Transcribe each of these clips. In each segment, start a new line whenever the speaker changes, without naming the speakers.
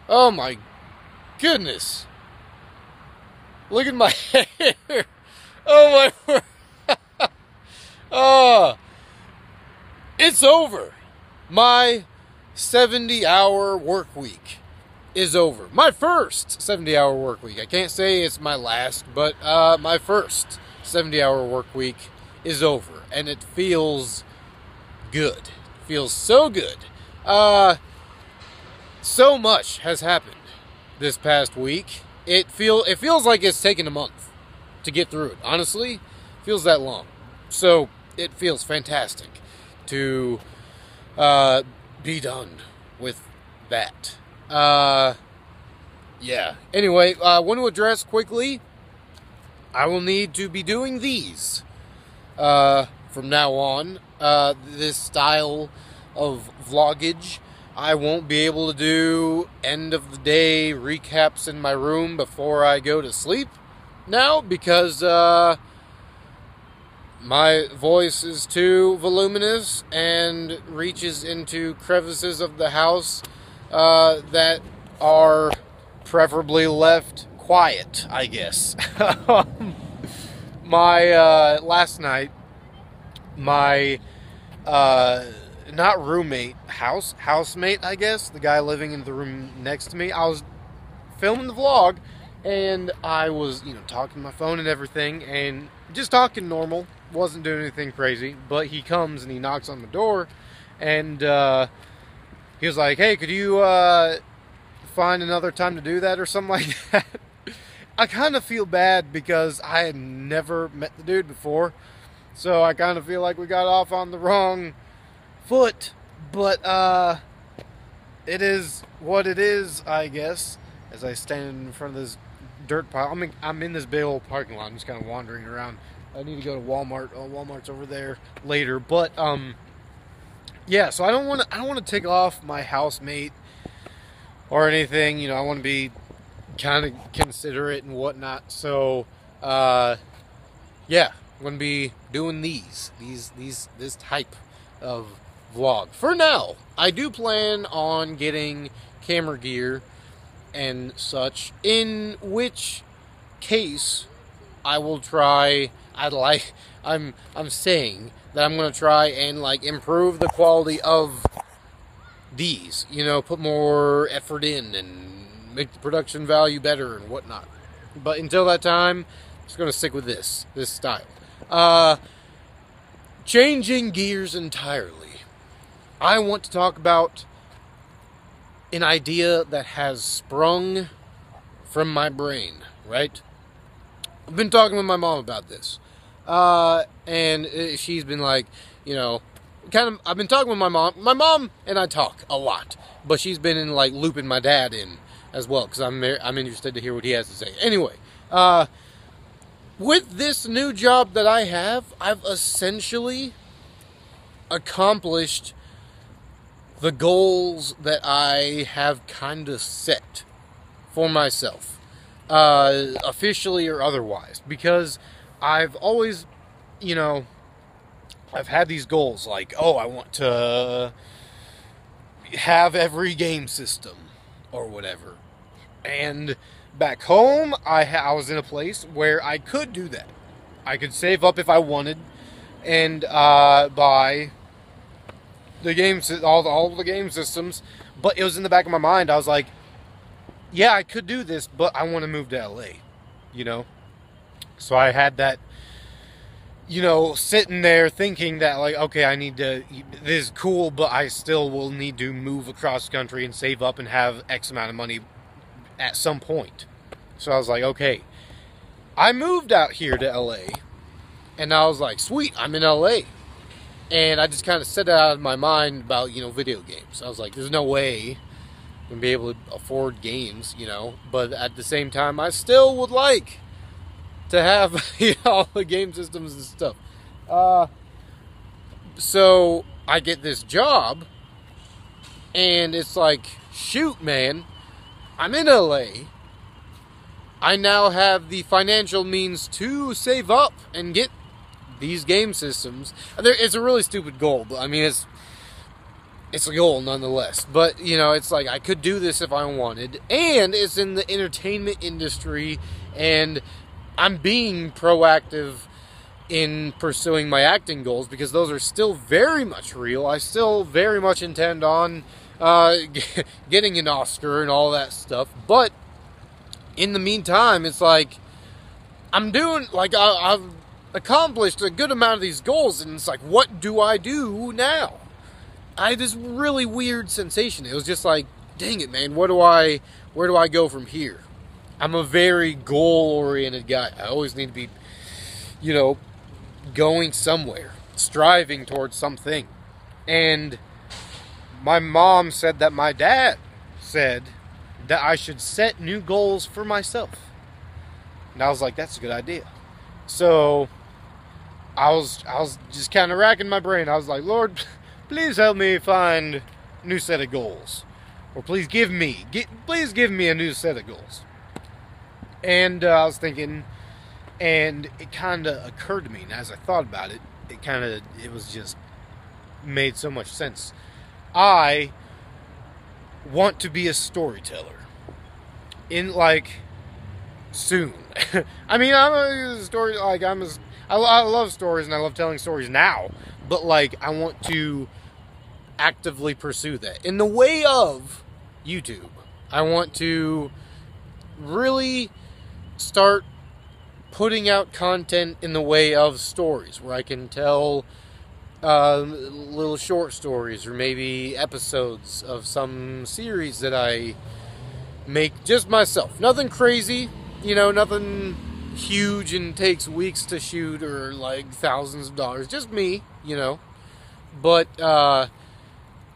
Oh my goodness. Look at my hair. Oh my word. Oh, it's over. My 70-hour work week is over. My first 70-hour work week. I can't say it's my last, but my first 70-hour work week is over. And it feels good. It feels so good. So much has happened this past week. It feels like it's taken a month to get through it. Honestly, it feels that long. So it feels fantastic to be done with that. Yeah. Anyway, I want to address quickly. I will need to be doing these from now on. This style of vloggage. I won't be able to do end of the day recaps in my room before I go to sleep now because my voice is too voluminous and reaches into crevices of the house that are preferably left quiet, I guess. My last night, my not roommate, housemate, I guess, the guy living in the room next to me, I was filming the vlog, and I was, talking to my phone and everything, and just talking normal, wasn't doing anything crazy, but he comes and he knocks on the door, and he was like, hey, could you find another time to do that, or something like that? I kind of feel bad, because I had never met the dude before, so I kind of feel like we got off on the wrong foot, but it is what it is, I guess. As I stand in front of this dirt pile, I'm in this big old parking lot. I'm just kind of wandering around. I need to go to Walmart. Walmart's over there later, but yeah. So I don't want to take off my housemate or anything. I want to be kind of considerate and whatnot. So yeah, I'm going to be doing this type of vlog. For now, I do plan on getting camera gear and such, in which case I will try, I'm saying that I'm going to try and improve the quality of these, put more effort in and make the production value better and whatnot. But until that time, I'm just going to stick with this style. Changing gears entirely. I want to talk about an idea that has sprung from my brain, right? I've been talking with my mom about this. And she's been like, I've been talking with my mom. My mom and I talk a lot, but she's been in looping my dad in as well, because I'm interested to hear what he has to say. Anyway, with this new job that I have, I've essentially accomplished the goals that I have kind of set for myself, officially or otherwise, because I've always, I've had these goals I want to have every game system or whatever. And back home, I was in a place where I could do that. I could save up if I wanted and buy the games, all the game systems, but it was in the back of my mind. I was like, yeah, I could do this, but I want to move to LA, So I had that, sitting there thinking that okay, I need to, this is cool, but I still will need to move across the country and save up and have X amount of money at some point. So I was like, okay, I moved out here to LA, and I was like, sweet, I'm in LA. And I just kind of set it out of my mind about, video games. I was like, there's no way I'm going to be able to afford games, But at the same time, I still would like to have all the game systems and stuff. So I get this job, and it's like, shoot, man, I'm in LA. I now have the financial means to save up and get these game systems. It's a really stupid goal, but it's a goal nonetheless. But, you know, it's like I could do this if I wanted. And it's in the entertainment industry. And I'm being proactive in pursuing my acting goals because those are still very much real. I still very much intend on getting an Oscar and all that stuff. But in the meantime, it's like I'm doing, like, I've accomplished a good amount of these goals. And it's like, what do I do now? I had this really weird sensation. It was just like, dang it, man, where do I go from here? I'm a very goal-oriented guy. I always need to be, you know, going somewhere, striving towards something. And my mom said that my dad said that I should set new goals for myself. And I was like, that's a good idea. So I was just kind of racking my brain. I was like, Lord, please help me find a new set of goals. Or please give me a new set of goals. And I was thinking, and it kind of occurred to me, and as I thought about it, it was just made so much sense. I want to be a storyteller. In, like, soon. I mean, I'm a story, like, I love stories and I love telling stories now, but, like, I want to actively pursue that. In the way of YouTube, I want to really start putting out content in the way of stories, where I can tell little short stories or maybe episodes of some series that I make just myself. Nothing crazy, you know, nothing huge and takes weeks to shoot or like thousands of dollars. Just me, you know. But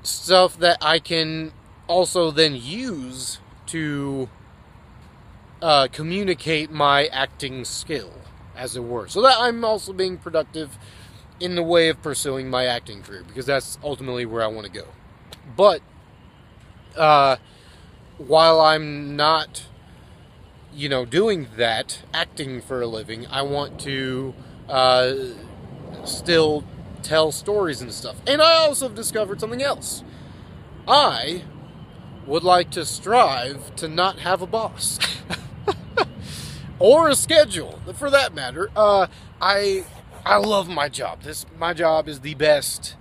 stuff that I can also then use to communicate my acting skill, as it were. So that I'm also being productive in the way of pursuing my acting career, because that's ultimately where I want to go. But while I'm not, you know, doing that, acting for a living, I want to still tell stories and stuff. And I also have discovered something else. I would like to strive to not have a boss. Or a schedule, for that matter. I love my job. My job is the best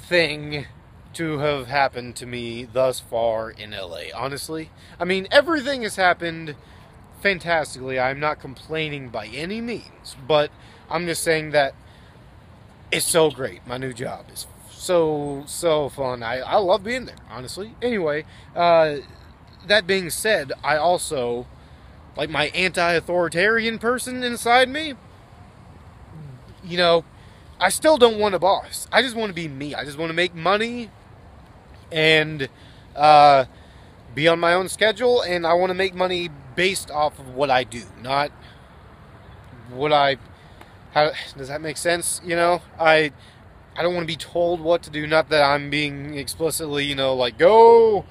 thing to have happened to me thus far in LA, honestly. I mean, everything has happened fantastically. I'm not complaining by any means, but I'm just saying that it's so great. My new job is so fun. I love being there, honestly. Anyway, that being said, I also, like, my anti-authoritarian person inside me, you know, I still don't want a boss. I just want to be me. I just want to make money and be on my own schedule, and I want to make money based off of what I do, not what how does that make sense? You know, I don't want to be told what to do. Not that I'm being explicitly, you know, like, go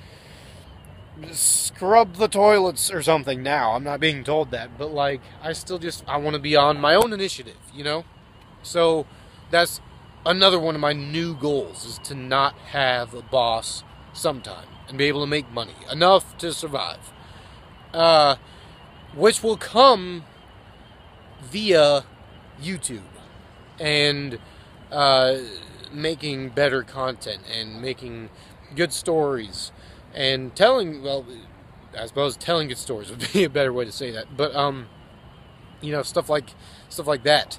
scrub the toilets or something now. I'm not being told that, but, like, I want to be on my own initiative, you know? So that's another one of my new goals, is to not have a boss sometime and be able to make money enough to survive, which will come via YouTube and making better content and making good stories and telling, well, I suppose telling good stories would be a better way to say that, but you know, stuff like that.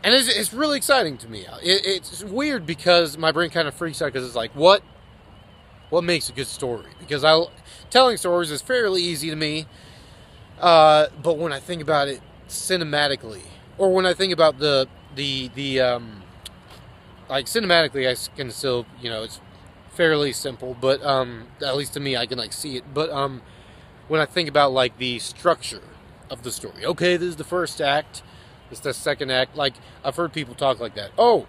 And it's really exciting to me. It's weird because my brain kind of freaks out, because it's like, what makes a good story? Because telling stories is fairly easy to me, but when I think about it cinematically, or when I think about the like, cinematically, I can still, you know, it's fairly simple, but at least to me, I can, like, see it. But when I think about, like, the structure of the story, okay, this is the first act, this is the second act. Like, I've heard people talk like that. Oh,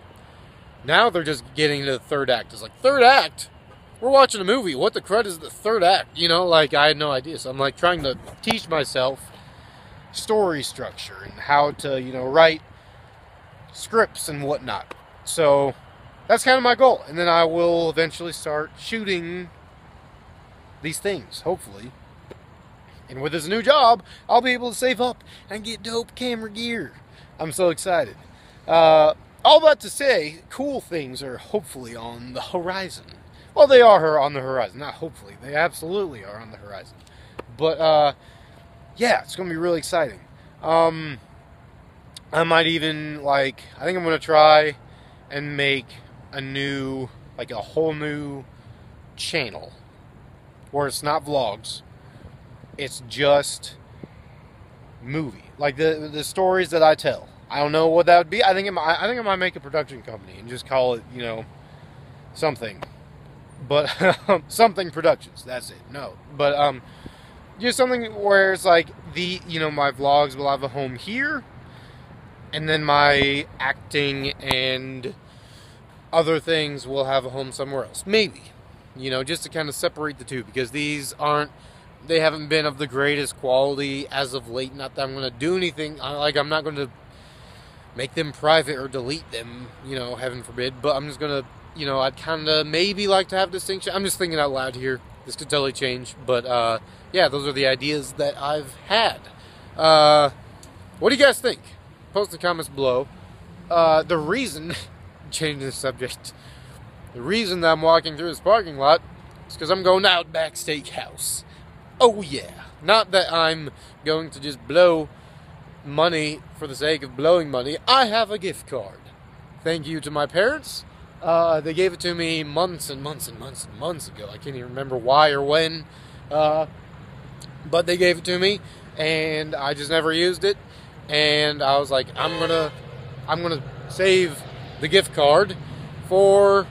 now they're just getting to the third act. It's like, third act? We're watching a movie. What the crud is the third act? You know, like, I had no idea. So I'm, like, trying to teach myself story structure and how to, you know, write scripts and whatnot. So that's kind of my goal. And then I will eventually start shooting these things, hopefully. And with this new job, I'll be able to save up and get dope camera gear. I'm so excited. All that to say, cool things are hopefully on the horizon. Well, they are on the horizon. Not hopefully. They absolutely are on the horizon. But, yeah, it's going to be really exciting. I might even, I think I'm going to try and make a new, a whole new channel. Where it's not vlogs. It's just movie. Like the stories that I tell. I don't know what that would be. I think I might make a production company and just call it, something. But something productions. That's it. No. But just something where it's like my vlogs will have a home here, and then my acting and other things will have a home somewhere else. Maybe. Just to kind of separate the two, because they haven't been of the greatest quality as of late. Not that I'm going to do anything, I'm not going to make them private or delete them, heaven forbid, but I'm just going to, I'd kind of maybe like to have distinction. I'm just thinking out loud here. This could totally change, but, yeah, those are the ideas that I've had. What do you guys think? Post in the comments below. The reason, changing the subject, the reason that I'm walking through this parking lot is because I'm going to Outback Steakhouse. Oh yeah. Not that I'm going to just blow money for the sake of blowing money. I have a gift card. Thank you to my parents. They gave it to me months and months and months and months ago. I can't even remember why or when. But they gave it to me, and I just never used it. And I was like, I'm gonna save the gift card for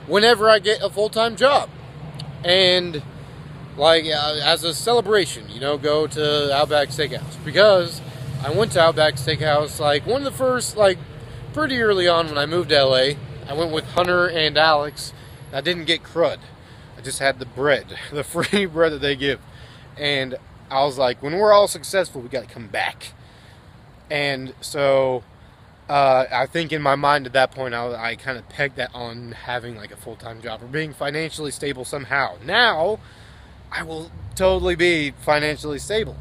whenever I get a full-time job. And as a celebration, go to Outback Steakhouse. Because I went to Outback Steakhouse, one of the first, pretty early on when I moved to LA. I went with Hunter and Alex. I didn't get crud. I just had the bread, the free bread that they give. And I was like, when we're all successful, we got to come back. And so I think in my mind at that point, I kind of pegged that on having a full-time job or being financially stable somehow. Now, I will totally be financially stable.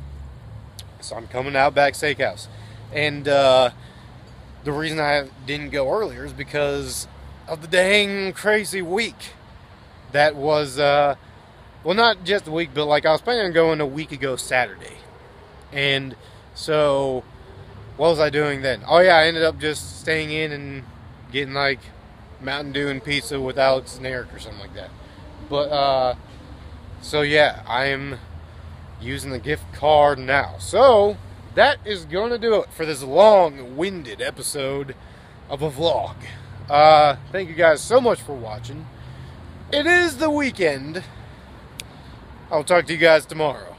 So I'm coming to Outback Steakhouse. And the reason I didn't go earlier is because of the dang crazy week. That was, well, not just a week, but I was planning on going a week ago Saturday. And so what was I doing then? Oh yeah, I ended up just staying in and getting Mountain Dew and pizza with Alex and Eric or something like that. But so yeah, I'm using the gift card now. So that is going to do it for this long-winded episode of a vlog. Thank you guys so much for watching. It is the weekend. I'll talk to you guys tomorrow.